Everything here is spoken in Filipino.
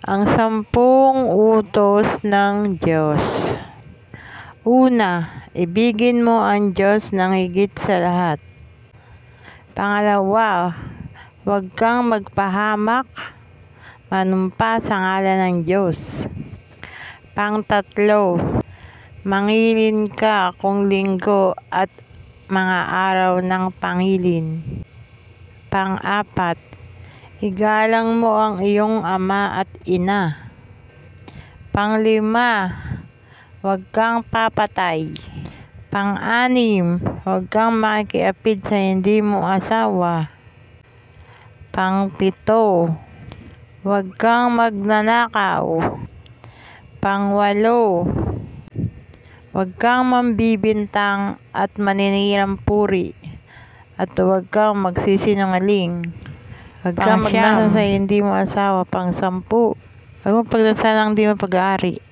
Ang 10 utos ng Diyos. Una, ibigin mo ang Diyos ng higit sa lahat. Pangalawa, huwag kang magpahamak, manumpa sa ngalan ng Diyos. Pangtatlo, mangilin ka kung linggo at mga araw ng pangilin. Pang-apat, igalang mo ang iyong ama at ina. Pang-5, huwag kang papatay. Pang-6, huwag kang makikiapid sa hindi mo asawa. Pang-7, huwag kang magnanakaw. Pang-8, huwag kang mambibintang at maninirang puri. At huwag kang magsisinungaling. Huwag kang magnasa sa hindi mo asawa. Pang-10, huwag mong pagdasalang di mo pag-aari.